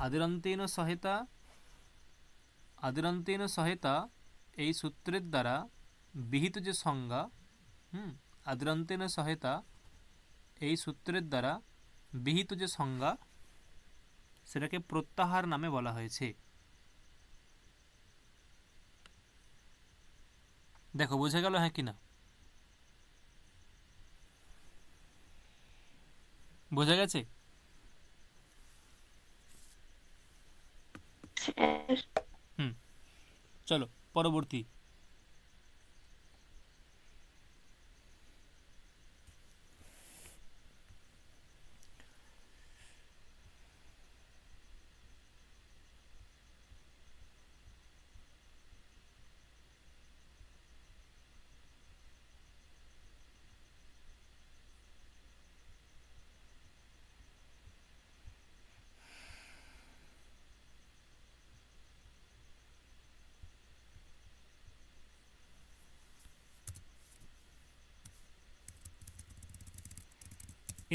আদিরন্তেন সহেতা, আদিরন্তেন সহেতা এই সূত্রের দ্বারা বিহিত যে সংজ্ঞা, আদিরন্তেন সহেতা এই সূত্রের দ্বারা বিহিত যে সংজ্ঞা, সেটাকে প্রত্যাহার নামে বলা হয়েছে। দেখো বোঝা গেল হ্যাঁ কিনা? বোঝা গেছে? চলো পরবর্তী।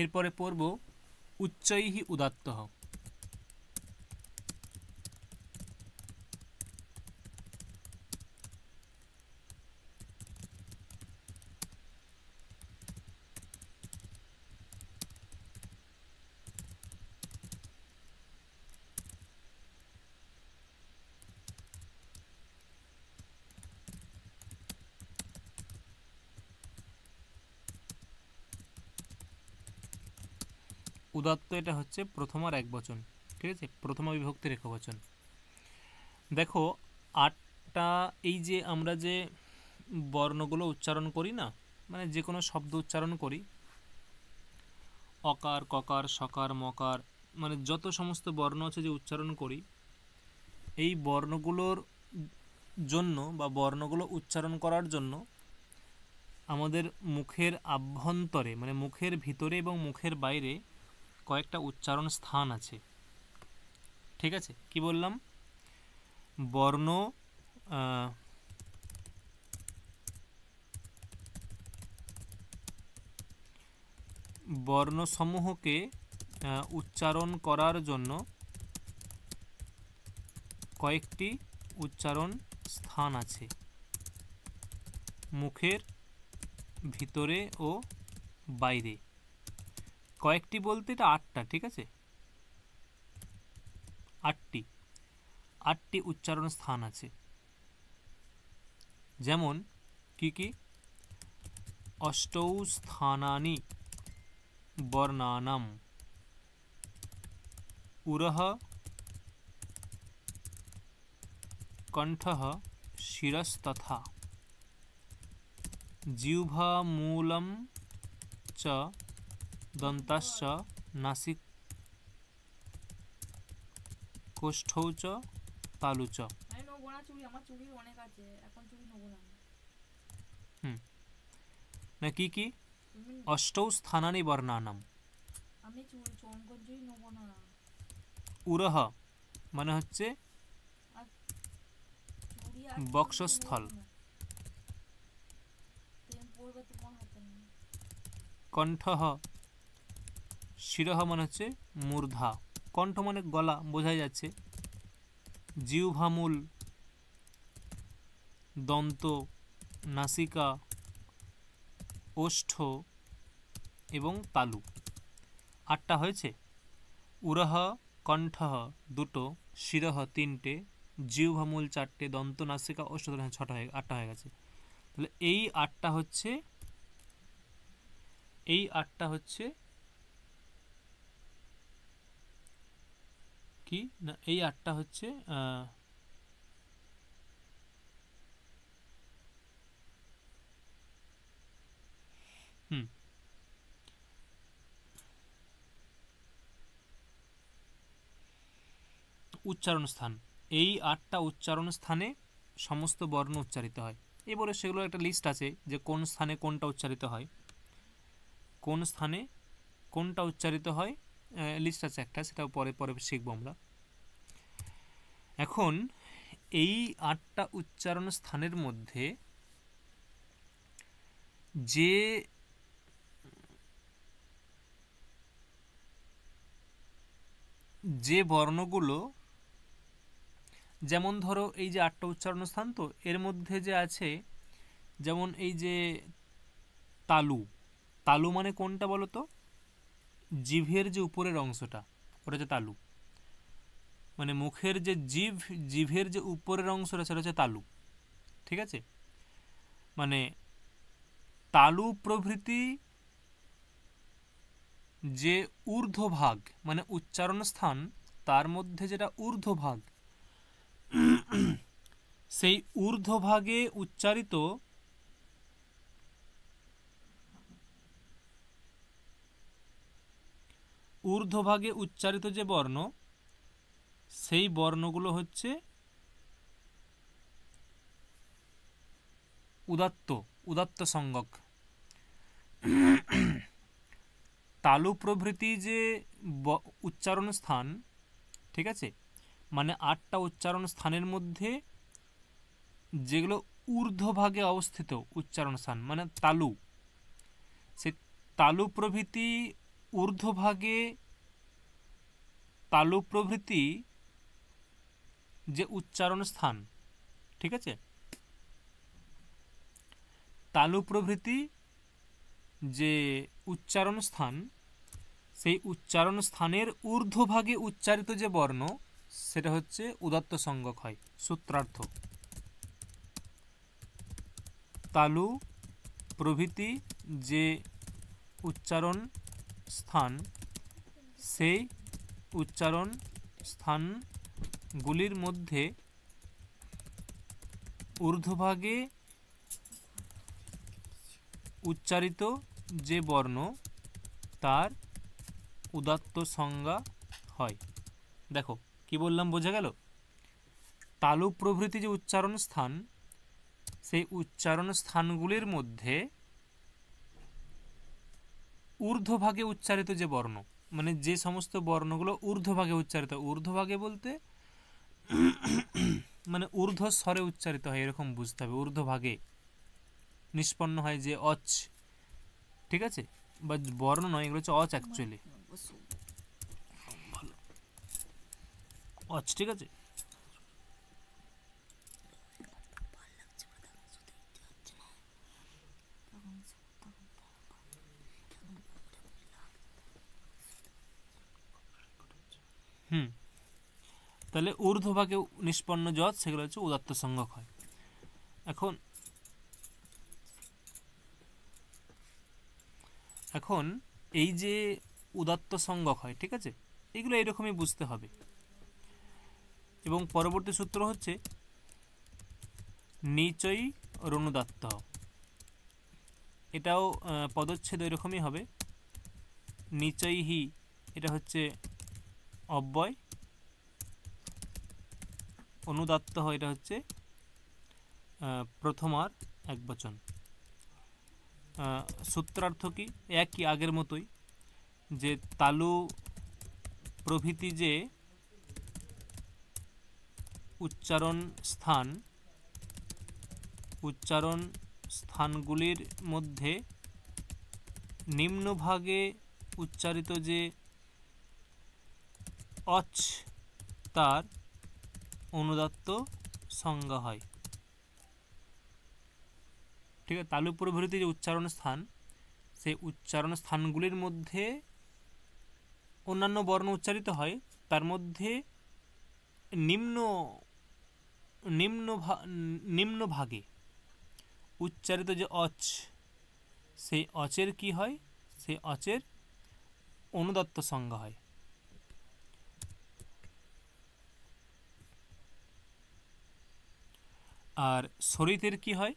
এরপরে পড়ব উচ্চৈহি উদাত্তঃ। উদাত্ত এটা হচ্ছে প্রথম আর একবচন, ঠিক আছে, প্রথমা বিভক্তির একবচন। দেখো 8টা এই যে আমরা যে বর্ণগুলো উচ্চারণ করি না, মানে যে কোনো শব্দ উচ্চারণ করি, অকার ককার সকার মকার, মানে যত সমস্ত বর্ণ আছে যে উচ্চারণ করি, এই বর্ণগুলোর জন্য বা বর্ণগুলো উচ্চারণ করার জন্য আমাদের মুখের আভ্যন্তরে মানে মুখের ভিতরে এবং মুখের বাইরে কয়েকটা উচ্চারণ স্থান আছে, ঠিক আছে। কি বললাম? বর্ণ বর্ণসমূহকে উচ্চারণ করার জন্য কয়েকটি উচ্চারণ স্থান আছে মুখের ভিতরে ও বাইরে। কয়েকটি বলতে এটা 8টা, ঠিক আছে, 8টি উচ্চারণ স্থান আছে। যেমন কি কি? অষ্টৌ স্থানানি বর্ণানাম উরহ কণ্ঠঃ শিরস্তথা জিহ্বামূলম চ দন্তাশ্চ নাসিক কোষ্ঠৌ চ তালু চ।
আমি নেবো না চুড়ি, আমার চুড়ির অনেক আছে, এখন চুড়ি নেবো না।
না কি কি?
তুমি
অষ্টৌ স্থানানি বর্ণানাম।
আমি চুড়ি চমকন চুড়ি নেবো না।
উরহ মানে হচ্ছে
চুড়ি আর
বক্ষস্থল।
তুমি পড়বে তোমার হাতে নেই।
কণ্ঠঃ শিরঃ মানে হচ্ছে মূর্ধা, কণ্ঠ মানে গলা, বোঝাই যাচ্ছে। জিহ্বামূল দন্ত, নাসিকা, ওষ্ঠ এবং তালু। 8টা হয়েছে। উরহ কণ্ঠঃ 2টো, শিরঃ 3টে, জিহ্বামূল 4টে, দন্ত নাসিকা ওষ্ঠ 6টা, 8টা হয়ে গেছে। তাহলে এই 8টা হচ্ছে কি না, এই 8টা হচ্ছে উচ্চারণ স্থান। এই 8টা উচ্চারণ স্থানে সমস্ত বর্ণ উচ্চারিত হয়। এবারে সেগুলো একটা লিস্ট আছে যে কোন স্থানে কোনটা উচ্চারিত হয়, কোন স্থানে কোনটা উচ্চারিত হয়, লিস্ট আছে একটা, সেটাও পরে পরে শিখবো আমরা। এখন এই 8টা উচ্চারণ স্থানের মধ্যে যে বর্ণগুলো, যেমন ধরো এই যে 8টা উচ্চারণ স্থান, তো এর মধ্যে যে আছে, যেমন এই যে তালু, তালু মানে কোনটা বলো তো? জিভের যে উপরের অংশটা, ওটা হচ্ছে তালু, মানে মুখের যে জিভের যে উপরের অংশটা সেটা হচ্ছে তালু, ঠিক আছে। মানে তালু প্রভৃতি যে ঊর্ধ্বভাগ মানে উচ্চারণ স্থান, তার মধ্যে যেটা ঊর্ধ্বভাগ, সেই ঊর্ধ্বভাগে উচ্চারিত যে বর্ণ, সেই বর্ণগুলো হচ্ছে উদাত্ত সংজ্ঞক। তালু প্রভৃতি যে উচ্চারণ স্থান, ঠিক আছে, মানে 8টা উচ্চারণ স্থানের মধ্যে যেগুলো ঊর্ধ্বভাগে অবস্থিত উচ্চারণ স্থান মানে তালু, সেই তালু প্রভৃতি ঊর্ধ্বভাগে তালু প্রভৃতি যে উচ্চারণ স্থান, ঠিক আছে, তালু প্রভৃতি যে উচ্চারণ স্থান, সেই উচ্চারণ স্থানের ঊর্ধ্বভাগে উচ্চারিত যে বর্ণ, সেটা হচ্ছে উদাত্ত সংজ্ঞক হয়। সূত্রার্থ: তালু প্রভৃতি যে উচ্চারণ স্থান, সেই উচ্চারণ স্থানগুলির মধ্যে ঊর্ধ্বভাগে উচ্চারিত যে বর্ণ তার উদাত্ত সংজ্ঞা হয়। দেখো কি বললাম, বোঝা গেল? তালু প্রভৃতি যে উচ্চারণ স্থান, সেই উচ্চারণ স্থানগুলির মধ্যে ঊর্ধ্বভাগে উচ্চারিত যে বর্ণ, মানে যে সমস্ত বর্ণগুলো ঊর্ধ্বভাগে উচ্চারিত, ঊর্ধ্বভাগে বলতে মানে ঊর্ধ্বস্বরে উচ্চারিত হয় এরকম বুঝতে হবে। ঊর্ধ্বভাগে নিষ্পন্ন হয় যে অচ, ঠিক আছে, বা বর্ণ নয়, এগুলো হচ্ছে অচ অ্যাকচুয়ালি, অচ, ঠিক আছে। তাহলে ঊর্ধ্বভাগে নিষ্পন্ন যৎ সেগুলো হচ্ছে উদাত্ত সংজ্ঞক হয়। এখন এই যে উদাত্ত সংজ্ঞক হয়, ঠিক আছে, এগুলো এরকমই বুঝতে হবে। এবং পরবর্তী সূত্র হচ্ছে নিচই রণুদাত্ত, এটাও পদচ্ছেদ এরকমই হবে। নিচই হি, এটা হচ্ছে অব্যয়, অনুদাত্ত হয়, এটা হচ্ছে প্রথমার একবচন। সূত্রার্থ কি? একই, আগের মতোই, যে তালু প্রভৃতি যে উচ্চারণ স্থানগুলির মধ্যে নিম্নভাগে উচ্চারিত যে অচ তার অনুদাত্ত সংজ্ঞা হয়। ঠিক আছে, তালু প্রভৃতি যে উচ্চারণ স্থান, সেই উচ্চারণ স্থানগুলির মধ্যে অন্যান্য বর্ণ উচ্চারিত হয়, তার মধ্যে নিম্নভাগে উচ্চারিত যে অচ, সেই অচের কি হয়? সেই অচের অনুদাত্ত সংজ্ঞা হয়। আর সরিতের কি হয়?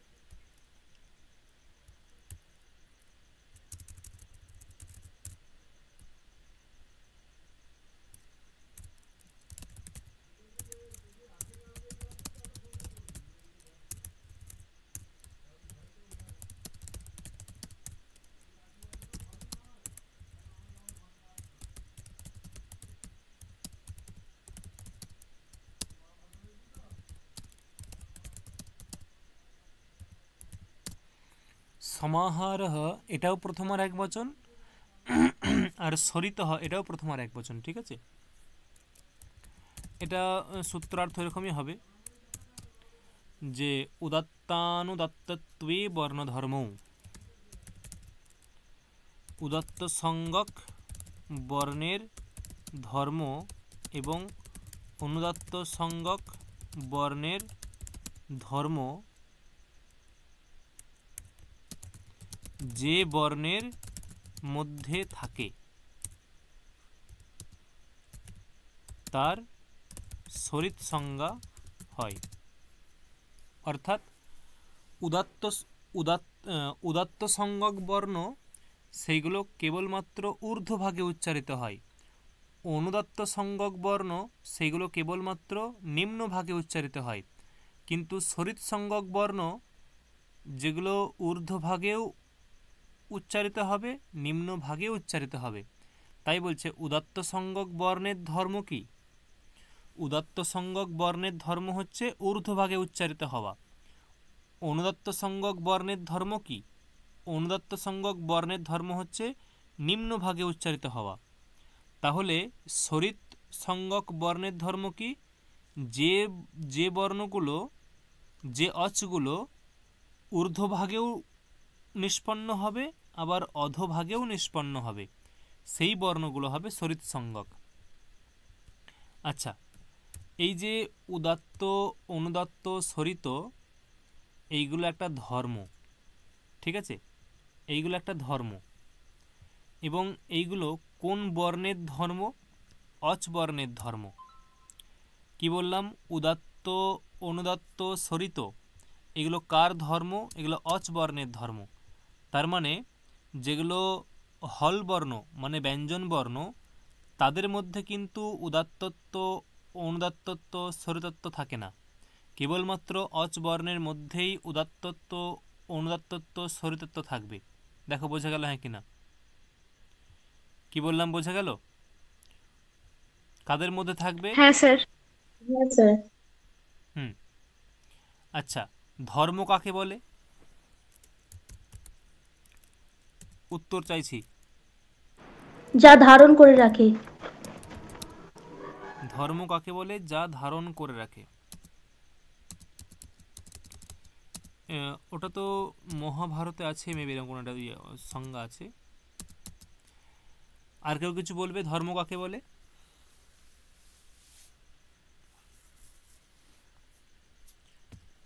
সমাহারঃ, এটাও প্রথমার এক বচন, আর সরিতঃ এটাও প্রথমার এক বচন, ঠিক আছে। এটা সূত্রার্থ এরকমই হবে যে উদাত্তানুদাত্তত্বে বর্ণধর্ম, উদাত্ত সংজ্ঞক বর্ণের ধর্ম এবং অনুদাত্ত সংজ্ঞক বর্ণের ধর্ম যে বর্ণের মধ্যে থাকে তার সরিত সংজ্ঞা হয়। অর্থাৎ উদাত্ত সংজ্ঞক বর্ণ সেইগুলো কেবলমাত্র ঊর্ধ্বভাগে উচ্চারিত হয়, অনুদাত্ত সংজ্ঞক বর্ণ সেইগুলো কেবলমাত্র নিম্নভাগে উচ্চারিত হয়। কিন্তু সরিত সংজ্ঞক বর্ণ যেগুলো ঊর্ধ্বভাগেও উচ্চারিত হবে, নিম্নভাগেও উচ্চারিত হবে। তাই বলছে উদাত্ত সংজ্ঞক বর্ণের ধর্ম কি? উদাত্ত সংজ্ঞক বর্ণের ধর্ম হচ্ছে ঊর্ধ্বভাগে উচ্চারিত হওয়া। অনুদাত্ত সংজ্ঞক বর্ণের ধর্ম কি? অনুদাত্ত সংজ্ঞক বর্ণের ধর্ম হচ্ছে নিম্নভাগে উচ্চারিত হওয়া। তাহলে সরিত সংজ্ঞক বর্ণের ধর্ম কি? যে বর্ণগুলো, যে অচগুলো ঊর্ধ্বভাগেও নিষ্পন্ন হবে আবার অধোভাগেও নিষ্পন্ন হবে, সেই বর্ণগুলো হবে সরিত সংজ্ঞক। আচ্ছা, এই যে উদাত্ত, অনুদাত্ত, সরিত, এইগুলো একটা ধর্ম, ঠিক আছে, এইগুলো একটা ধর্ম। এবং এইগুলো কোন বর্ণের ধর্ম? অচ বর্ণের ধর্ম। কি বললাম? উদাত্ত, অনুদাত্ত, সরিত এগুলো কার ধর্ম? এগুলো অচ বর্ণের ধর্ম। তার মানে যেগুলো হল বর্ণ মানে ব্যঞ্জন বর্ণ তাদের মধ্যে কিন্তু উদাত্তত্ব, অনুদাত্তত্ব, স্বরিতত্ব থাকে না। কেবলমাত্র অচ বর্ণের মধ্যেই উদাত্তত্ব, অনুদাত্তত্ব, স্বরিতত্ব থাকবে। দেখো বোঝা গেল হ্যাঁ কিনা? কি বললাম বোঝা গেল? কাদের মধ্যে থাকবে?
হ্যাঁ স্যার।
হ্যাঁ স্যার।
আচ্ছা, ধর্ম কাকে বলে? উত্তর চাইছি।
যা ধারণ করে রাখে।
ধর্ম কাকে বলে? যা ধারণ করে রাখে। ওটা তো মহাভারতে আছে, মেবি এরকম কোনো একটা সংজ্ঞা আছে। আর কেউ কিছু বলবে ধর্ম কাকে বলে?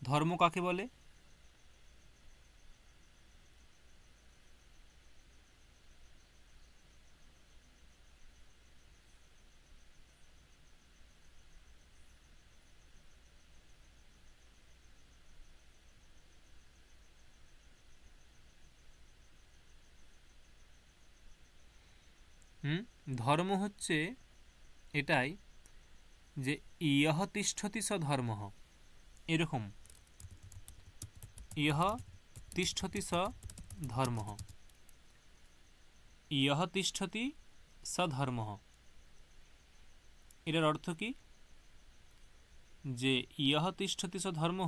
ধর্ম কাকে বলে? ধর্ম হচ্ছে এটাই যে ইয়হ তিষ্ঠতি স ধর্ম, এরকম ইয়হ তিষ্ঠতি স ধর্ম, ইয়হ তিষ্ঠতি স ধর্ম। এটার অর্থ কি? যে ইয়হ তিষ্ঠতি স ধর্ম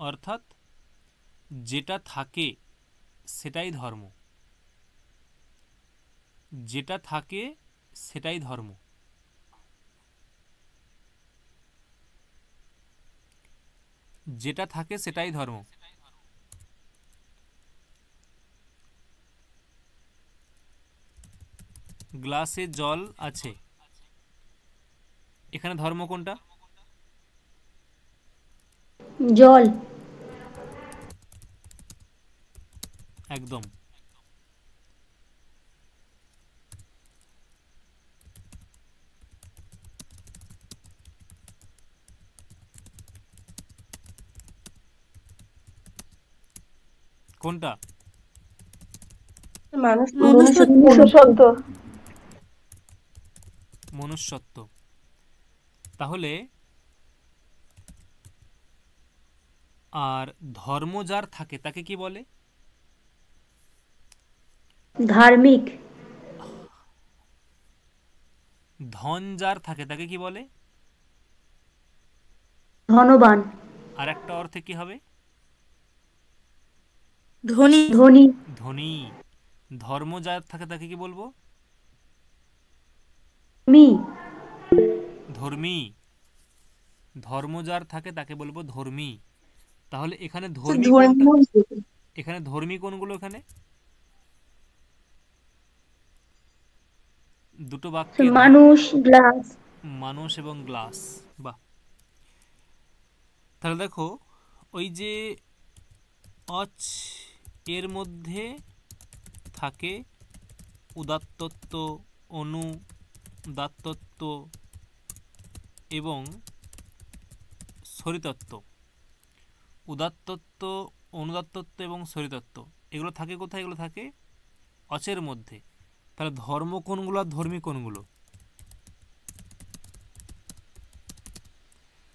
অর্থাৎ যেটা থাকে সেটাই ধর্ম, যেটা থাকে সেটাই ধর্ম। যেটা থাকে সেটাই ধর্ম। গ্লাসে জল আছে, এখানে ধর্ম কোনটা?
জল।
একদম। কোনটা?
মনুষ্যত্ব।
মনুষ্যত্ব। তাহলে আর ধর্ম যার থাকে তাকে কি বলে?
ধার্মিক।
ধন যার থাকে তাকে কি বলে?
ধনবান।
আর একটা অর্থে কি হবে?
ধনী। ধনী।
ধনী। ধর্ম যার থাকে তাকে কি বলবো? ধর্মী। ধর্ম যার থাকে তাকে বলবো ধর্মী। তাহলে এখানে ধর্মী কোনটা? এখানে ধর্মী কোনগুলো? এখানে দুটো বাক্যে
মানুষ, গ্লাস।
মানুষ এবং গ্লাস। বাহ। তাহলে দেখো ওই যে অচ এর মধ্যে থাকে উদাত্তত্ব, অনুদাত্তত্ব এবং স্বরিতত্ব। উদাত্তত্ব, অনুদাত্তত্ব এবং স্বরিতত্ব এগুলো থাকে কোথায়? এগুলো থাকে অচের মধ্যে। তাহলে ধর্ম কোনগুলো আর ধর্মী কোনগুলো?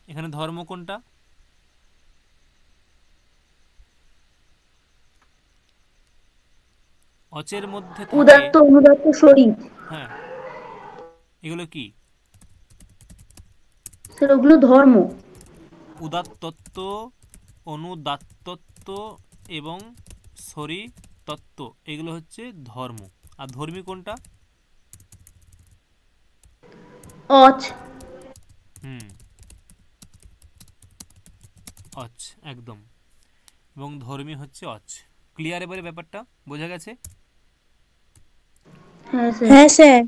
এখানে ধর্ম কোনটা? অচের মধ্যে থাকে
উদাত্ত, অনুদাত্ত, সরিত।
হ্যাঁ, এগুলো কি?
স্যার ওগুলো ধর্ম।
উদাত্তত্ব, অনুদাত্তত্ব এবং স্বরিতত্ব এগুলো হচ্ছে ধর্ম। আর ধর্মী কোনটা?
অচ।
অচ, একদম। এবং ধর্মী হচ্ছে অচ। ক্লিয়ার এবারে ব্যাপারটা বোঝা গেছে?
হ্যাঁ স্যার।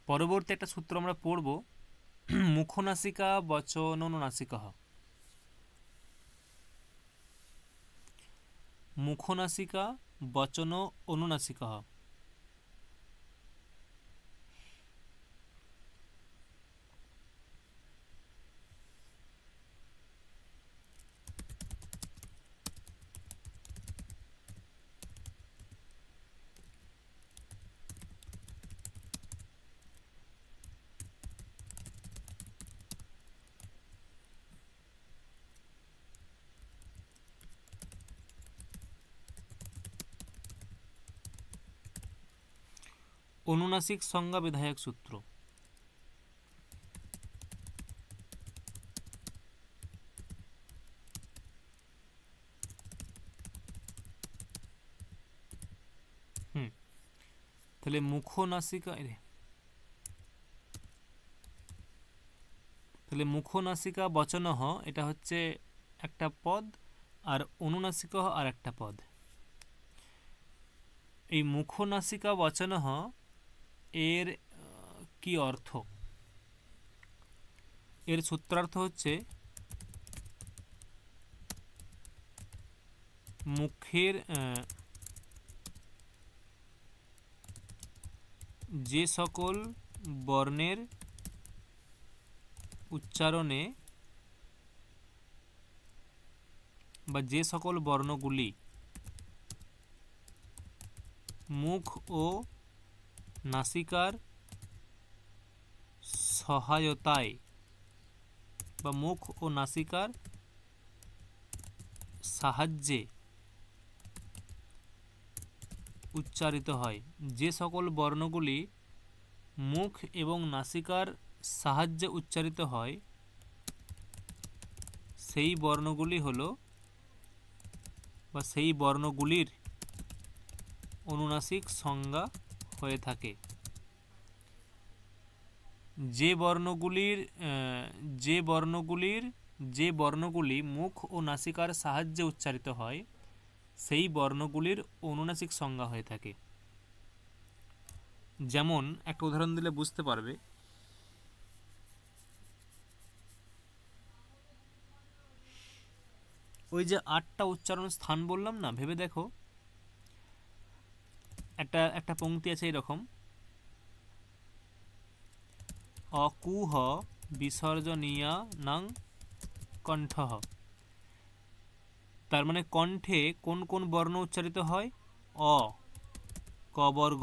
পরবর্তী একটা সূত্র আমরা পড়ব, মুখনাসিকা বচননুনাসিকঃ। মুখনাসিকা বচন অনুনাসিকः। অনুনাসিক সংজ্ঞা বিধায়ক সূত্র। তাহলে মুখনাসিকা বচনঃ এটা হচ্ছে একটা পদ, আর অনুনাসিকঃ আর একটা পদ। এই মুখনাসিকা বচনঃ এর কি অর্থ? এর সূত্রার্থ হচ্ছে মুখের যে সকল বর্ণের উচ্চারণে বা যে সকল বর্ণগুলি মুখ ও নাসিকার সহায়তায় বা মুখ ও নাসিকার সাহায্যে উচ্চারিত হয়, যে সকল বর্ণগুলি মুখ এবং নাসিকার সাহায্যে উচ্চারিত হয় সেই বর্ণগুলি হলো বা সেই বর্ণগুলির অনুনাসিক সংজ্ঞা হয়ে থাকে। যে বর্ণগুলি মুখ ও নাসিকার সাহায্যে উচ্চারিত হয় সেই বর্ণগুলির অনুনাসিক সংজ্ঞা হয়ে থাকে। যেমন একটা উদাহরণ দিলে বুঝতে পারবে। ওই যে 8টা উচ্চারণ স্থান বললাম না, ভেবে দেখো। একটা পংক্তি আছে এরকম, অকুহ বিসর্জনীয়ানাং কণ্ঠঃ। তার মানে কণ্ঠে কোন কোন বর্ণ উচ্চারিত হয়? অ ক বর্গ,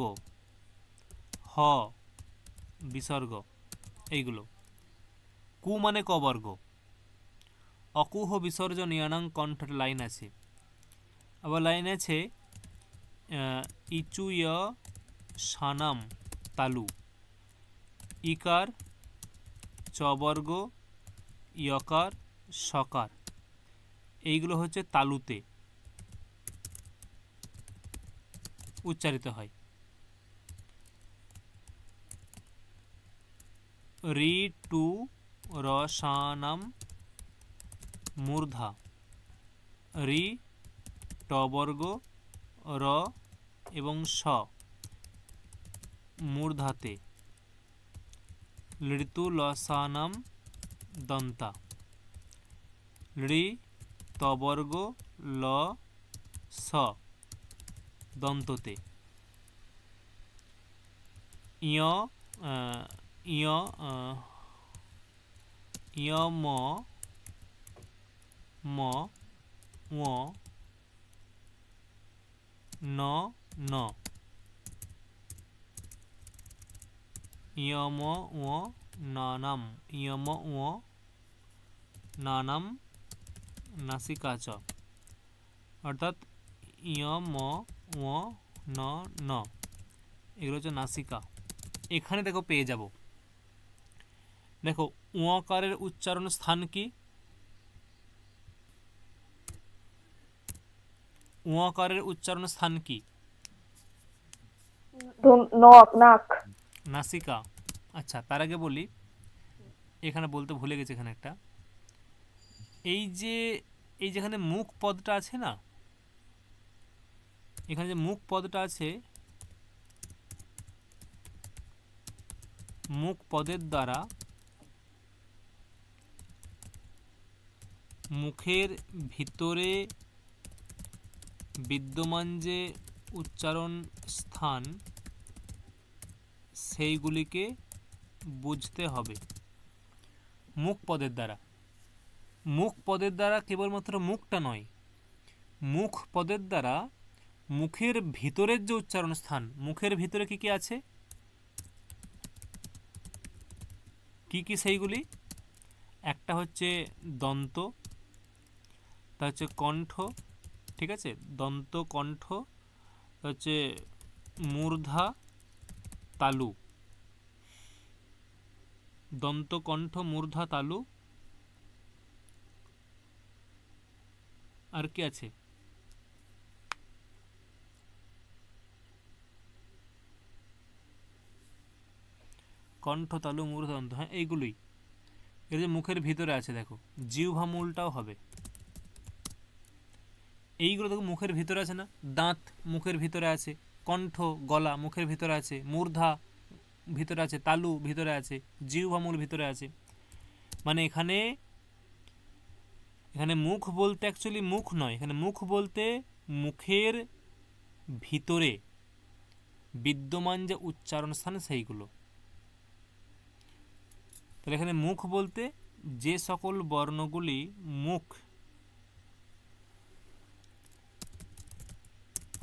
হ বিসর্গ, এইগুলো। কু মানে ক বর্গ। অকুহ বিসর্জনীয়ানাং কণ্ঠ লাইন আছে। আবার লাইন আছে ইচুয় সানাম তালু, ইকার চবর্গ, ইয়কার সকার, এইগুলো হচ্ছে তালুতে উচ্চারিত হয়। রি টু রসানাম মূর্ধা, রি টবর্গ, র এবং স মূর্ধাতে। ঋতু লসানাম দন্তা, ঋ তবর্গ ল স দন্ততে। ইয় ম ম ও ন ন, ইয়ম ও নানাম, ইয়ম ও নানাম নাসিকা চ। অর্থাৎ ইয়ম ও ন ন, এগুলো হচ্ছে নাসিকা। এখানে দেখো পেয়ে যাব। দেখো উকারের উচ্চারণ স্থান কি? উকারের উচ্চারণ স্থান কি?
নাক,
নাসিকা। আচ্ছা, তার আগে বলি, এখানে বলতে ভুলে গেছি, এখানে একটা এই যেখানে মুখ পদটা আছে না, এখানে যে মুখ পদটা আছে, মুখ পদের দ্বারা মুখের ভিতরে বিদ্যমান যে উচ্চারণ স্থান সেইগুলিকে বুঝতে হবে মুখ পদের দ্বারা। মুখ পদের দ্বারা কেবলমাত্র মুখটা নয়, মুখ পদের দ্বারা মুখের ভিতরের যে উচ্চারণ স্থান, মুখের ভিতরে কি কি আছে, কি কি সেইগুলি, একটা হচ্ছে দন্ত, তা হচ্ছে কণ্ঠ, ঠিক আছে, দন্ত কণ্ঠ, হচ্ছে মূর্ধা তালু, দন্ত কণ্ঠ মূর্ধা তালু, আর কি আছে, কণ্ঠ তালু মূর্ধা দন্ত, হ্যাঁ এইগুলোই, এর যে মুখের ভিতরে আছে দেখো, জিহ্বা মূলটাও হবে, এইগুলো দেখো মুখের ভিতরে আছে না, দাঁত মুখের ভিতরে আছে, কণ্ঠ গলা মুখের ভিতরে আছে, মূর্ধা ভিতরে আছে, তালু ভিতরে আছে, জিহ্বা মূল ভিতরে আছে। মানে এখানে এখানে মুখ বলতে অ্যাকচুয়ালি মুখ নয়, এখানে মুখ বলতে মুখের ভিতরে বিদ্যমান যে উচ্চারণ স্থান সেইগুলো। তাহলে এখানে মুখ বলতে যে সকল বর্ণগুলি মুখ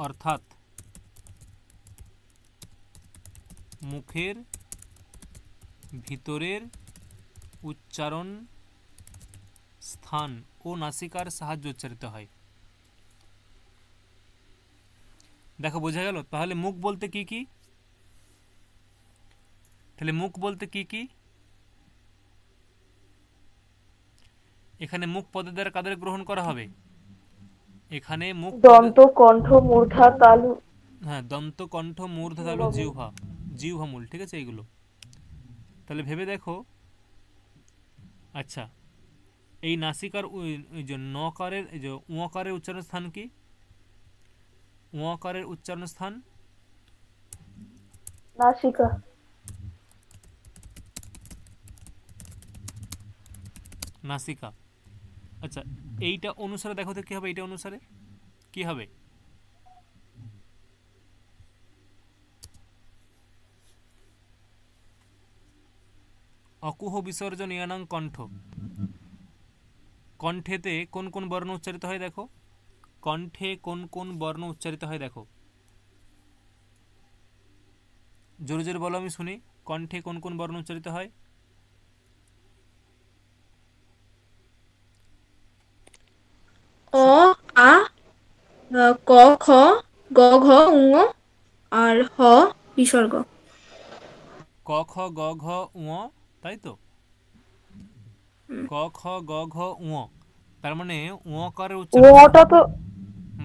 অর্থাৎ মুখের ভিতরের উচ্চারণ স্থান ও নাসিকার সাহায্যে উচ্চারিত হয়। দেখো বোঝা গেল? তাহলে মুখ বলতে কি কি, তাহলে মুখ বলতে কি কি, এখানে মুখ পদের দ্বারা কাদের গ্রহণ করা হবে, এখানে মুখ
দন্ত কণ্ঠ মূর্ধা তালু,
হ্যাঁ দন্ত কণ্ঠ মূর্ধা তালু জিহ্বা, জিহ্বা মূল, ঠিক আছে এইগুলো। তাহলে ভেবে দেখো, আচ্ছা এই নাসিকার ওই যে নকারের এই যে ওয়াকারের উচ্চারণ স্থান কি, ওয়াকারের উচ্চারণ স্থান
নাসিকা,
নাসিকা। আচ্ছা এইটা অনুসারে দেখো তো কি হবে, এইটা অনুসারে কি হবে, অকুহ বিসর্জন ইয়ানাং কণ্ঠ, কণ্ঠেতে কোন কোন বর্ণ উচ্চারিত হয় দেখো, কণ্ঠে কোন কোন বর্ণ উচ্চারিত হয় দেখো, জোরে জোরে বলো আমি শুনি, কণ্ঠে কোন কোন বর্ণ উচ্চারিত হয়,
অ আ ক খ গ ঘ ঙ আর হ বিসর্গ।
ক খ গ ঘ ঙ, তাই তো, ক খ গ ঘ ঙ, তার মানে ওয়াকারের উচ্চারণ,
ওটা তো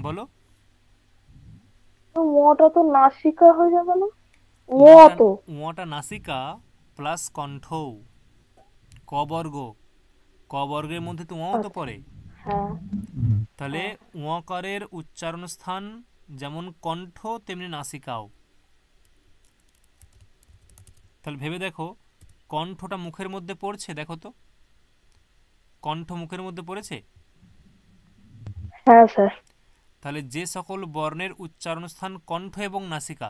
বলো,
ওটা তো নাসিকা হয়ে যাবে না, ও তো
ওটা নাসিকা প্লাস কণ্ঠ, ক বর্গ, ক বর্গের মধ্যে তো ওয়াও তো পড়ে,
হ্যাঁ,
তাহলে ওয়াকারের উচ্চারণ স্থান যেমন কণ্ঠ তেমনি নাসিকাও। তাহলে ভেবে দেখো, কণ্ঠটা মুখের মধ্যে পড়ছে, দেখো তো কণ্ঠ মুখের মধ্যে পড়েছে,
হ্যাঁ স্যার,
তাহলে যে সকল বর্ণের উচ্চারণ স্থান কণ্ঠ এবং নাসিকা,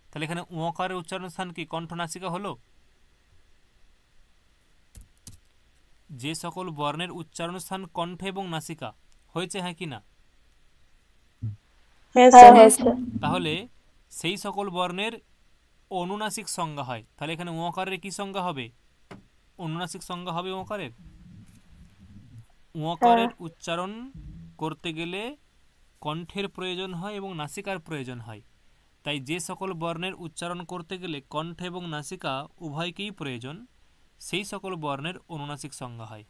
তাহলে এখানে ওয়াকারের উচ্চারণ স্থান কি কণ্ঠ নাসিকা হলো, যে সকল বর্ণের উচ্চারণ স্থান কণ্ঠ এবং নাসিকা হয়েছে, হ্যাঁ কি না,
হ্যাঁ
হ্যাঁ
স্যার।
হয়েছে,
তাহলে সেই সকল বর্ণের অনুনাসিক সংজ্ঞা হয়, তাহলে এখানে ওয়াকারের কি সংজ্ঞা হবে, অনুনাসিক সংজ্ঞা হবে ওয়াকারের। ওয়াকারের উচ্চারণ করতে গেলে কণ্ঠের প্রয়োজন হয় এবং নাসিকার প্রয়োজন হয়, তাই যে সকল বর্ণের উচ্চারণ করতে গেলে কণ্ঠ এবং নাসিকা উভয়কেই প্রয়োজন, সেই সকল বর্ণের অনুনাসিক সংজ্ঞা হয়।